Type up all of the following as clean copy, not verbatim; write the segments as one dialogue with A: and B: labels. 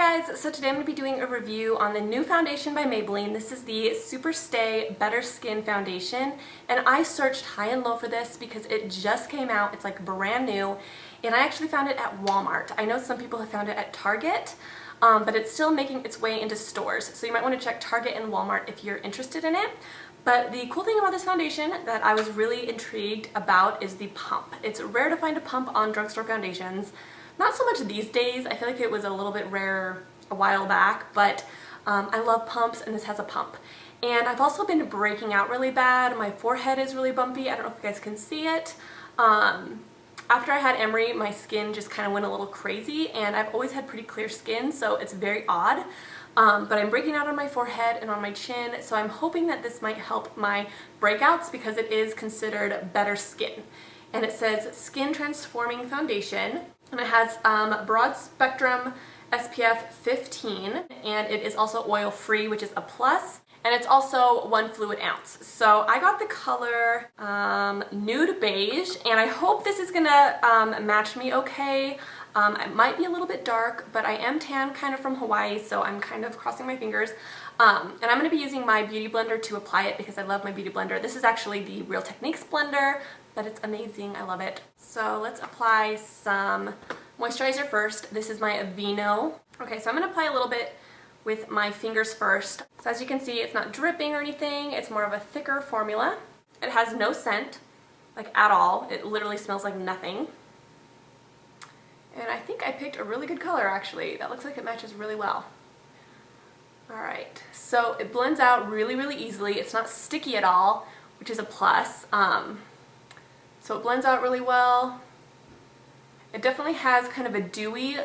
A: guys, so today I'm going to be doing a review on the new foundation by Maybelline. This is the SuperStay Better Skin Foundation, and I searched high and low for this because it just came out. It's like brand new, and I actually found it at Walmart. I know some people have found it at Target, but it's still making its way into stores, so you might want to check Target and Walmart if you're interested in it. But the cool thing about this foundation that I was really intrigued about is the pump. It's rare to find a pump on drugstore foundations. Not so much these days. I feel like it was a little bit rare a while back, but I love pumps, and this has a pump. And I've also been breaking out really bad. My forehead is really bumpy. I don't know if you guys can see it. After I had Emery, my skin just kind of went a little crazy, and I've always had pretty clear skin, so it's very odd. But I'm breaking out on my forehead and on my chin, so I'm hoping that this might help my breakouts because it is considered better skin. And it says Skin Transforming Foundation, and it has broad spectrum SPF 15, and it is also oil free, which is a plus, and it's also 1 fluid ounce. So I got the color nude beige, and I hope this is gonna match me okay. It might be a little bit dark, but I am tan kind of from Hawaii, so I'm kind of crossing my fingers. And I'm going to be using my beauty blender to apply it because I love my beauty blender. This is actually the Real Techniques blender, but it's amazing. I love it. So let's apply some moisturizer first. This is my Aveeno. Okay, so I'm going to apply a little bit with my fingers first. So as you can see, it's not dripping or anything. It's more of a thicker formula. It has no scent, like at all. It literally smells like nothing. And I think I picked a really good color, actually. That looks like it matches really well. Alright, so it blends out really, really easily. It's not sticky at all, which is a plus. So it blends out really well. It definitely has kind of a dewy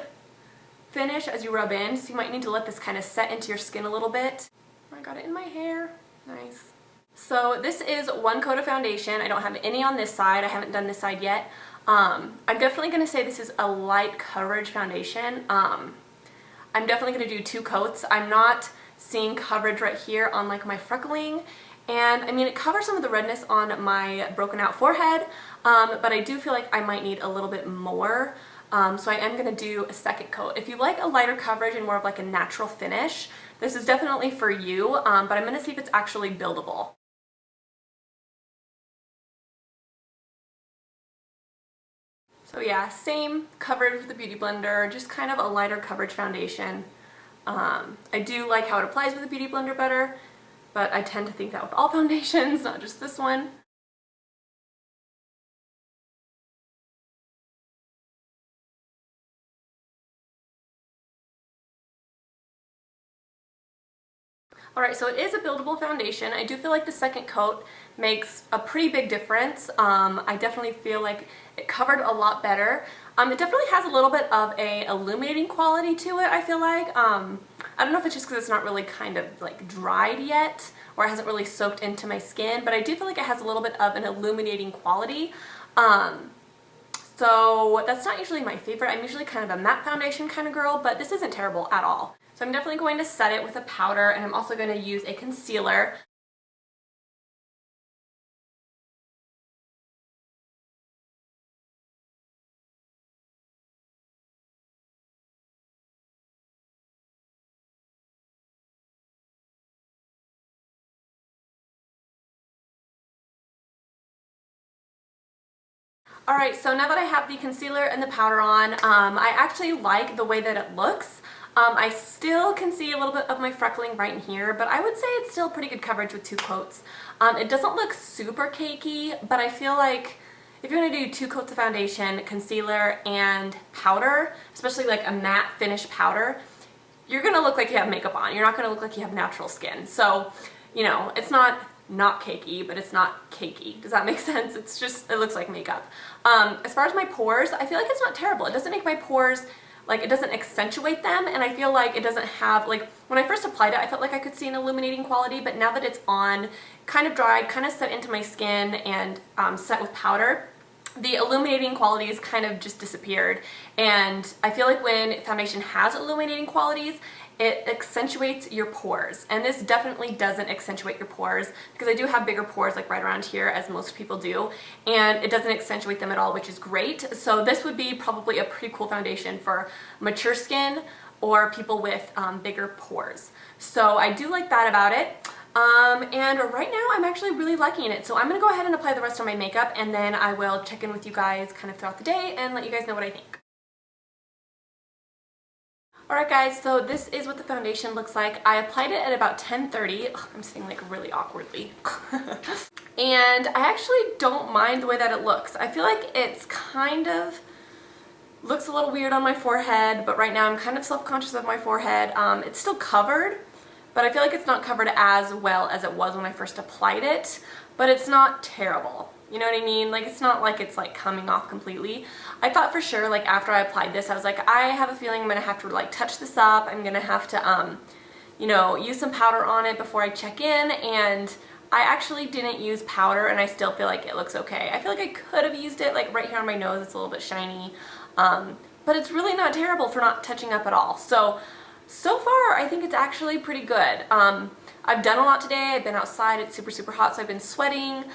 A: finish as you rub in, so you might need to let this kind of set into your skin a little bit. I got it in my hair. Nice. So this is 1 coat of foundation. I don't have any on this side. I haven't done this side yet. I'm definitely going to say this is a light coverage foundation. I'm definitely going to do 2 coats. I'm not seeing coverage right here on like my freckling, and I mean it covers some of the redness on my broken out forehead, but I do feel like I might need a little bit more, so I am going to do a 2nd coat. If you like a lighter coverage and more of like a natural finish, this is definitely for you, but I'm going to see if it's actually buildable. So yeah, same coverage with the Beauty Blender, just kind of a lighter coverage foundation. I do like how it applies with the Beauty Blender better, but I tend to think that with all foundations, not just this one. Alright, so it is a buildable foundation. I do feel like the 2nd coat makes a pretty big difference. I definitely feel like it covered a lot better. It definitely has a little bit of a illuminating quality to it, I feel like. I don't know if it's just because it's not really kind of like dried yet, or it hasn't really soaked into my skin, but I do feel like it has a little bit of an illuminating quality. So that's not usually my favorite. I'm usually kind of a matte foundation kind of girl, but this isn't terrible at all. So I'm definitely going to set it with a powder, and I'm also going to use a concealer. Alright, so now that I have the concealer and the powder on, I actually like the way that it looks. I still can see a little bit of my freckling right in here, but I would say it's still pretty good coverage with 2 coats. It doesn't look super cakey, but I feel like if you're going to do 2 coats of foundation, concealer, and powder, especially like a matte finish powder, you're going to look like you have makeup on. You're not going to look like you have natural skin. So, you know, it's not cakey, but it's not cakey. Does that make sense? It's just, it looks like makeup. As far as my pores, I feel like it's not terrible. It doesn't make my pores, like it doesn't accentuate them, and I feel like it doesn't have, like when I first applied it I felt like I could see an illuminating quality, but now that it's on, kind of dried, kind of set into my skin, and set with powder, the illuminating qualities kind of just disappeared. And I feel like when foundation has illuminating qualities, it accentuates your pores, and this definitely doesn't accentuate your pores because I do have bigger pores like right around here, as most people do, and it doesn't accentuate them at all, which is great. So this would be probably a pretty cool foundation for mature skin, or people with bigger pores. So I do like that about it. And right now I'm actually really liking it. So I'm going to go ahead and apply the rest of my makeup, and then I will check in with you guys kind of throughout the day and let you guys know what I think. Alright guys, so this is what the foundation looks like. I applied it at about 10:30. I'm sitting like really awkwardly. And I actually don't mind the way that it looks. I feel like it's kind of looks a little weird on my forehead, but right now I'm kind of self-conscious of my forehead. It's still covered, but I feel like it's not covered as well as it was when I first applied it, but it's not terrible. You know what I mean? Like, it's not like it's like coming off completely. I thought for sure, like after I applied this, I was like, I have a feeling I'm gonna have to like touch this up. I'm gonna have to, you know, use some powder on it before I check in, and I actually didn't use powder, and I still feel like it looks okay. I feel like I could have used it like right here on my nose. It's a little bit shiny, but it's really not terrible for not touching up at all. So far I think it's actually pretty good. I've done a lot today. I've been outside. It's super hot, so I've been sweating,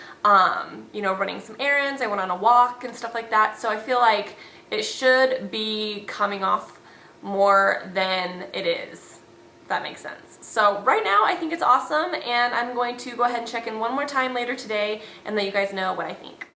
A: you know, running some errands. I went on a walk and stuff like that. So I feel like it should be coming off more than it is, if that makes sense. So right now I think it's awesome, and I'm going to go ahead and check in one more time later today and let you guys know what I think.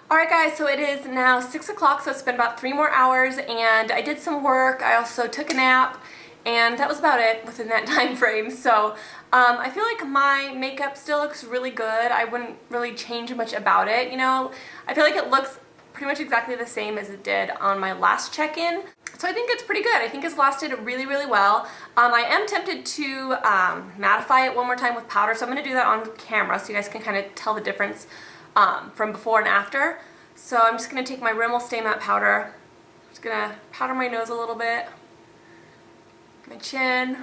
A: Alright guys, so it is now 6 o'clock, so it's been about 3 more hours, and I did some work. I also took a nap, and that was about it within that time frame. So I feel like my makeup still looks really good. I wouldn't really change much about it, you know. I feel like it looks pretty much exactly the same as it did on my last check-in. So I think it's pretty good. I think it's lasted really well. I am tempted to mattify it one more time with powder, so I'm going to do that on camera so you guys can kind of tell the difference from before and after. So I'm just going to take my Rimmel Stay Matte powder. Just going to powder my nose a little bit, my chin,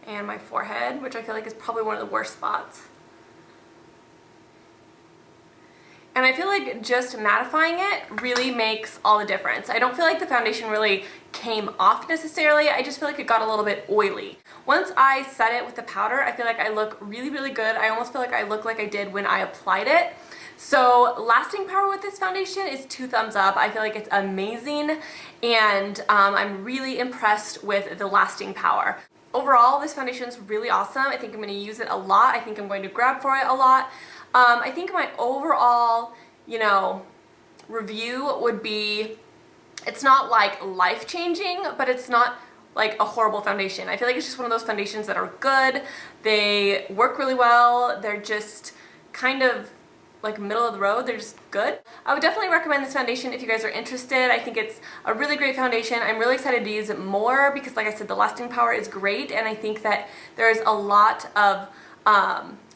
A: and my forehead, which I feel like is probably one of the worst spots. And I feel like just mattifying it really makes all the difference. I don't feel like the foundation really came off necessarily. I just feel like it got a little bit oily. Once I set it with the powder, I feel like I look really good. I almost feel like I look like I did when I applied it. So lasting power with this foundation is 2 thumbs up. I feel like it's amazing, and I'm really impressed with the lasting power. Overall, this foundation is really awesome. I think I'm going to use it a lot. I think I'm going to grab for it a lot. I think my overall, you know, review would be, it's not like life-changing, but it's not like a horrible foundation. I feel like it's just one of those foundations that are good. They work really well. They're just kind of like middle of the road. They're just good. I would definitely recommend this foundation if you guys are interested. I think it's a really great foundation. I'm really excited to use it more because, like I said, the lasting power is great, and I think that there's a lot of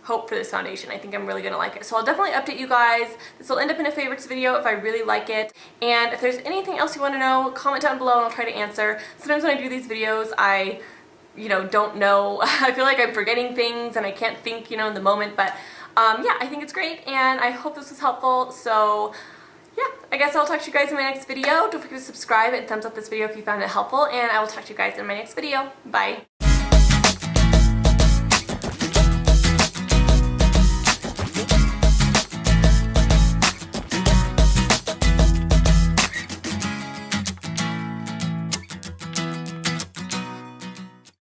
A: hope for this foundation. I think I'm really gonna like it. So I'll definitely update you guys. This will end up in a favorites video if I really like it. And if there's anything else you want to know, comment down below and I'll try to answer. Sometimes when I do these videos, I, you know, don't know. I feel like I'm forgetting things and I can't think, you know, in the moment, but yeah, I think it's great, and I hope this was helpful. So yeah, I guess I'll talk to you guys in my next video. Don't forget to subscribe and thumbs up this video if you found it helpful, and I will talk to you guys in my next video. Bye!